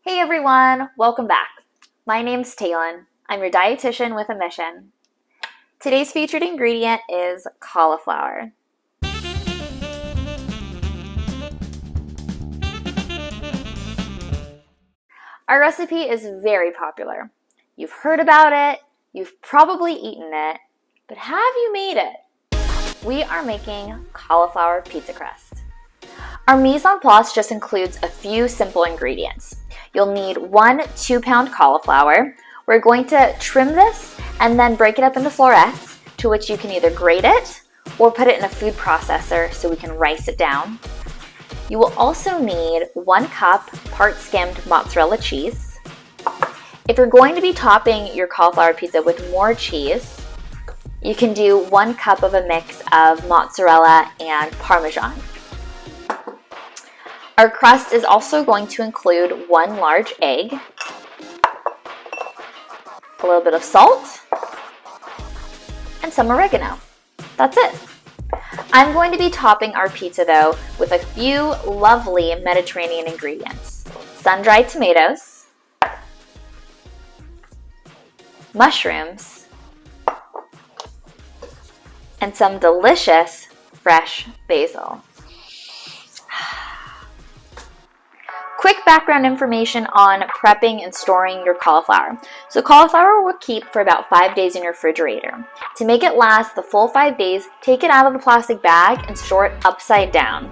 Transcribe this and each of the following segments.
Hey everyone, welcome back. My name's Talon. I'm your dietitian with a mission. Today's featured ingredient is cauliflower. Our recipe is very popular. You've heard about it, you've probably eaten it, but have you made it? We are making cauliflower pizza crust. Our mise en place just includes a few simple ingredients. You'll need 1 2-pound cauliflower. We're going to trim this and then break it up into florets, to which you can either grate it or put it in a food processor so we can rice it down. You will also need 1 cup part skimmed mozzarella cheese. If you're going to be topping your cauliflower pizza with more cheese, you can do 1 cup of a mix of mozzarella and Parmesan. Our crust is also going to include 1 large egg, a little bit of salt, and some oregano. That's it. I'm going to be topping our pizza though with a few lovely Mediterranean ingredients. Sun-dried tomatoes, mushrooms, and some delicious fresh basil. Quick background information on prepping and storing your cauliflower. So cauliflower will keep for about 5 days in your refrigerator. To make it last the full 5 days, take it out of the plastic bag and store it upside down.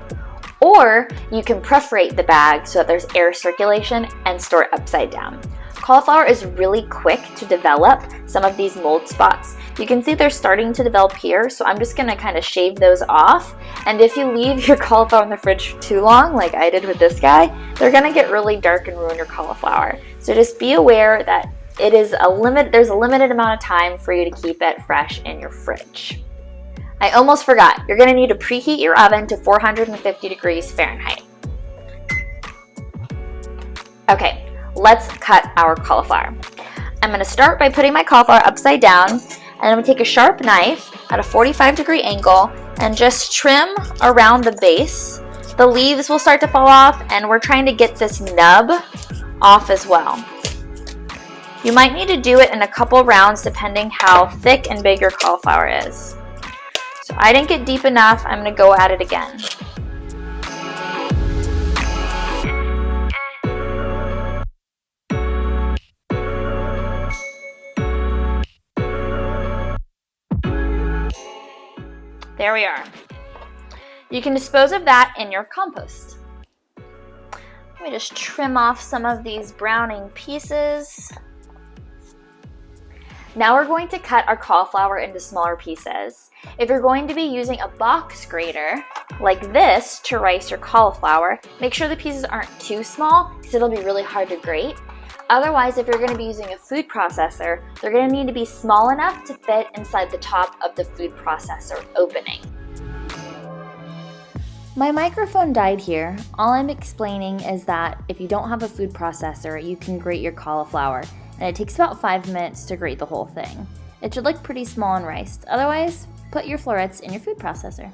Or you can perforate the bag so that there's air circulation and store it upside down. Cauliflower is really quick to develop some of these mold spots. You can see they're starting to develop here, so I'm just gonna kind of shave those off. And if you leave your cauliflower in the fridge too long, like I did with this guy, they're gonna get really dark and ruin your cauliflower. So just be aware that there's a limited amount of time for you to keep it fresh in your fridge. I almost forgot, you're gonna need to preheat your oven to 450 degrees Fahrenheit. Okay, let's cut our cauliflower. I'm gonna start by putting my cauliflower upside down, and I'm gonna take a sharp knife at a 45-degree angle and just trim around the base. The leaves will start to fall off, and we're trying to get this nub off as well. You might need to do it in a couple rounds depending how thick and big your cauliflower is. So I didn't get deep enough, I'm gonna go at it again. There we are. You can dispose of that in your compost. Let me just trim off some of these browning pieces. Now we're going to cut our cauliflower into smaller pieces. If you're going to be using a box grater like this to rice your cauliflower, make sure the pieces aren't too small because it'll be really hard to grate. Otherwise, if you're going to be using a food processor, they're going to need to be small enough to fit inside the top of the food processor opening. My microphone died here. All I'm explaining is that if you don't have a food processor, you can grate your cauliflower, and it takes about 5 minutes to grate the whole thing. It should look pretty small and riced. Otherwise, put your florets in your food processor.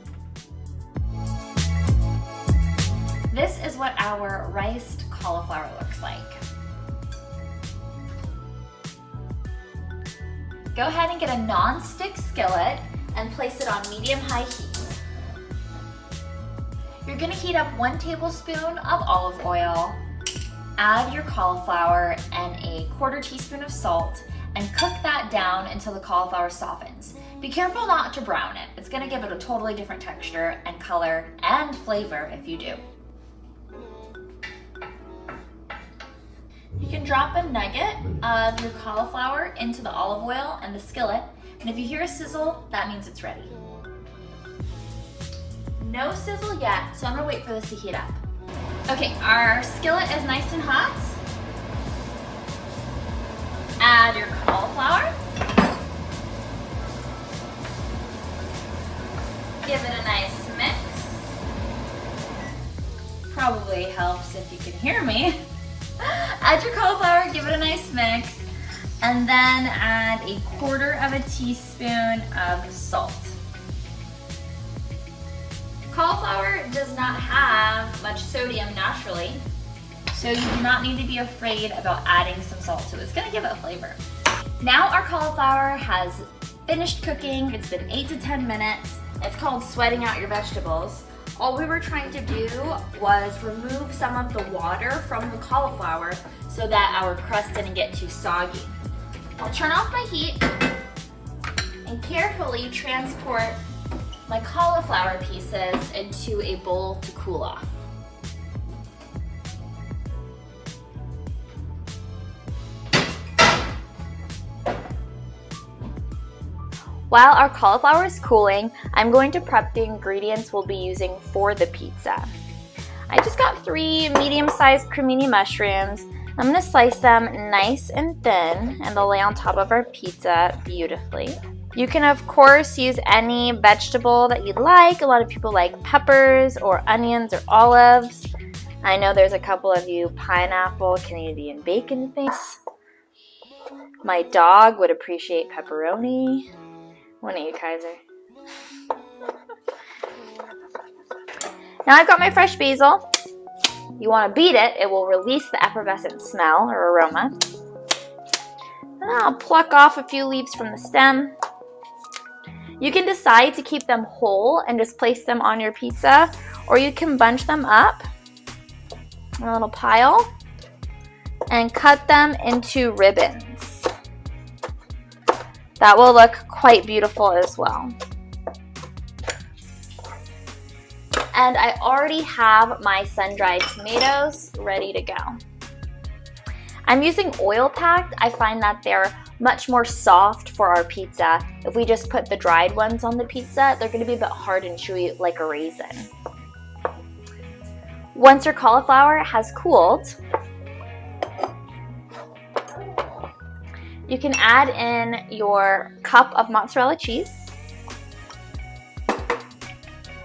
This is what our riced cauliflower looks like. Go ahead and get a non-stick skillet and place it on medium-high heat. You're gonna heat up 1 tablespoon of olive oil, add your cauliflower and a 1/4 teaspoon of salt, and cook that down until the cauliflower softens. Be careful not to brown it. It's gonna give it a totally different texture and color and flavor if you do. You can drop a nugget of your cauliflower into the olive oil and the skillet, and if you hear a sizzle, that means it's ready. No sizzle yet, so I'm gonna wait for this to heat up. Okay, our skillet is nice and hot. Add your cauliflower. Give it a nice mix. Probably helps if you can hear me. Add your cauliflower, give it a nice mix, and then add a 1/4 teaspoon of salt. Cauliflower does not have much sodium naturally, So you do not need to be afraid about adding some salt to it. It's gonna give it a flavor. Now our cauliflower has finished cooking. It's been 8 to 10 minutes. It's called sweating out your vegetables. All we were trying to do was remove some of the water from the cauliflower so that our crust didn't get too soggy. I'll turn off my heat and carefully transport my cauliflower pieces into a bowl to cool off. While our cauliflower is cooling, I'm going to prep the ingredients we'll be using for the pizza. I just got 3 medium-sized cremini mushrooms. I'm gonna slice them nice and thin, and they'll lay on top of our pizza beautifully. You can, of course, use any vegetable that you'd like. A lot of people like peppers or onions or olives. I know there's a couple of you pineapple, Canadian bacon things. My dog would appreciate pepperoni. Wouldn't you, Kaiser? Now I've got my fresh basil. You want to beat it, it will release the effervescent smell or aroma. And I'll pluck off a few leaves from the stem. You can decide to keep them whole and just place them on your pizza, or you can bunch them up in a little pile and cut them into ribbons. That will look quite beautiful as well. And I already have my sun-dried tomatoes ready to go. I'm using oil packed. I find that they're much more soft for our pizza. If we just put the dried ones on the pizza, they're gonna be a bit hard and chewy like a raisin. Once your cauliflower has cooled, you can add in your cup of mozzarella cheese.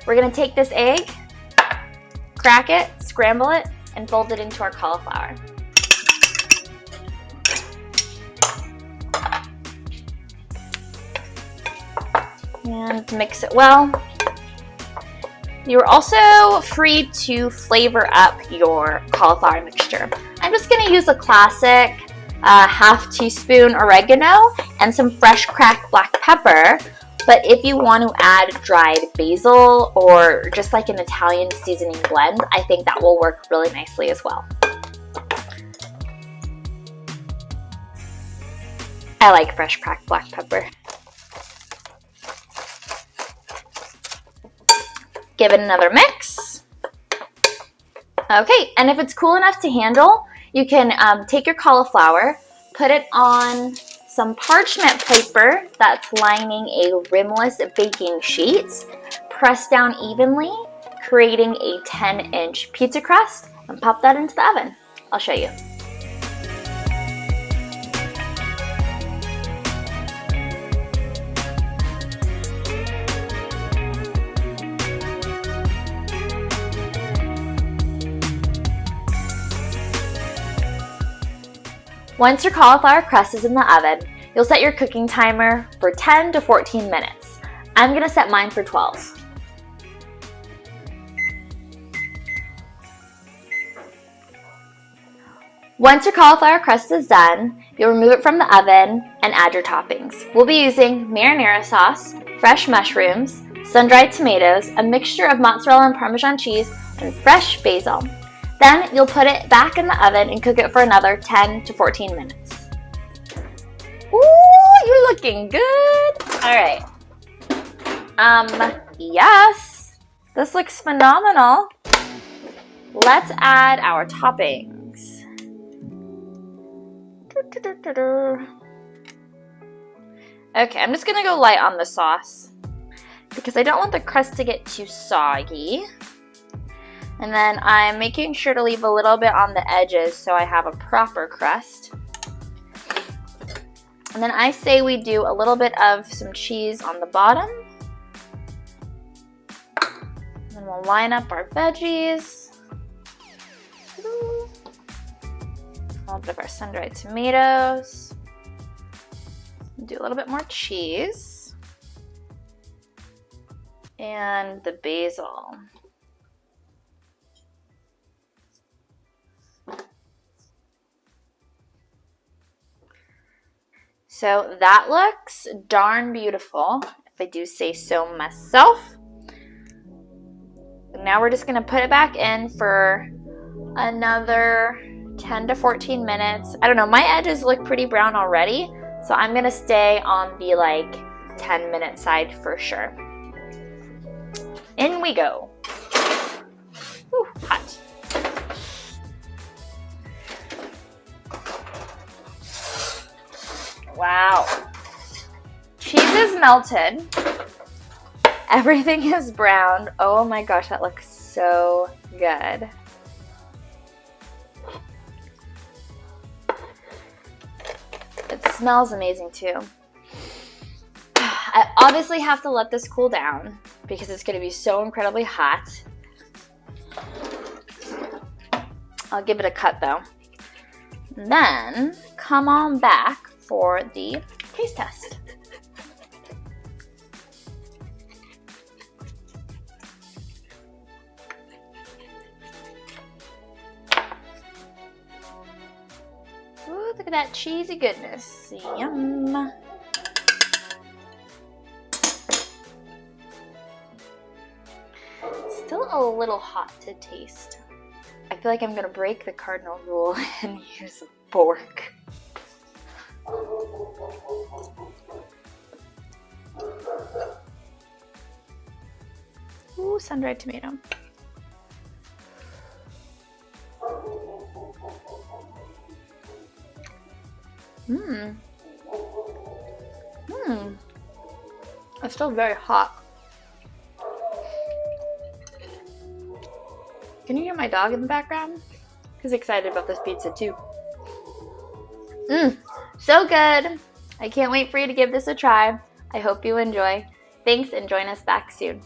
We're gonna take this egg, crack it, scramble it, and fold it into our cauliflower. And mix it well. You're also free to flavor up your cauliflower mixture. I'm just gonna use a classic half teaspoon oregano and some fresh cracked black pepper. But if you want to add dried basil or just like an Italian seasoning blend, I think that will work really nicely as well. I like fresh cracked black pepper. Give it another mix. Okay, and if it's cool enough to handle, you can take your cauliflower, put it on some parchment paper that's lining a rimless baking sheet, press down evenly, creating a 10-inch pizza crust, and pop that into the oven. I'll show you. Once your cauliflower crust is in the oven, you'll set your cooking timer for 10 to 14 minutes. I'm gonna set mine for 12. Once your cauliflower crust is done, you'll remove it from the oven and add your toppings. We'll be using marinara sauce, fresh mushrooms, sun-dried tomatoes, a mixture of mozzarella and Parmesan cheese, and fresh basil. Then you'll put it back in the oven and cook it for another 10 to 14 minutes. Ooh, you're looking good. All right. Yes, this looks phenomenal. Let's add our toppings. Okay, I'm just gonna go light on the sauce because I don't want the crust to get too soggy. And then I'm making sure to leave a little bit on the edges so I have a proper crust. And then I say we do a little bit of some cheese on the bottom. And then we'll line up our veggies. A little bit of our sun-dried tomatoes. Do a little bit more cheese. And the basil. So that looks darn beautiful, if I do say so myself. Now we're just going to put it back in for another 10 to 14 minutes. I don't know, my edges look pretty brown already, so I'm going to stay on the like 10-minute side for sure. In we go. Whew, hot. Wow. Cheese is melted. Everything is browned. Oh my gosh, that looks so good. It smells amazing too. I obviously have to let this cool down because it's going to be so incredibly hot. I'll give it a cut though. Then come on back for the taste test. Ooh, look at that cheesy goodness. Yum. Still a little hot to taste. I feel like I'm gonna break the cardinal rule and use a fork. Ooh, sun-dried tomato. It's still very hot. Can you hear my dog in the background? He's excited about this pizza too. So good. I can't wait for you to give this a try. I hope you enjoy. Thanks, and join us back soon.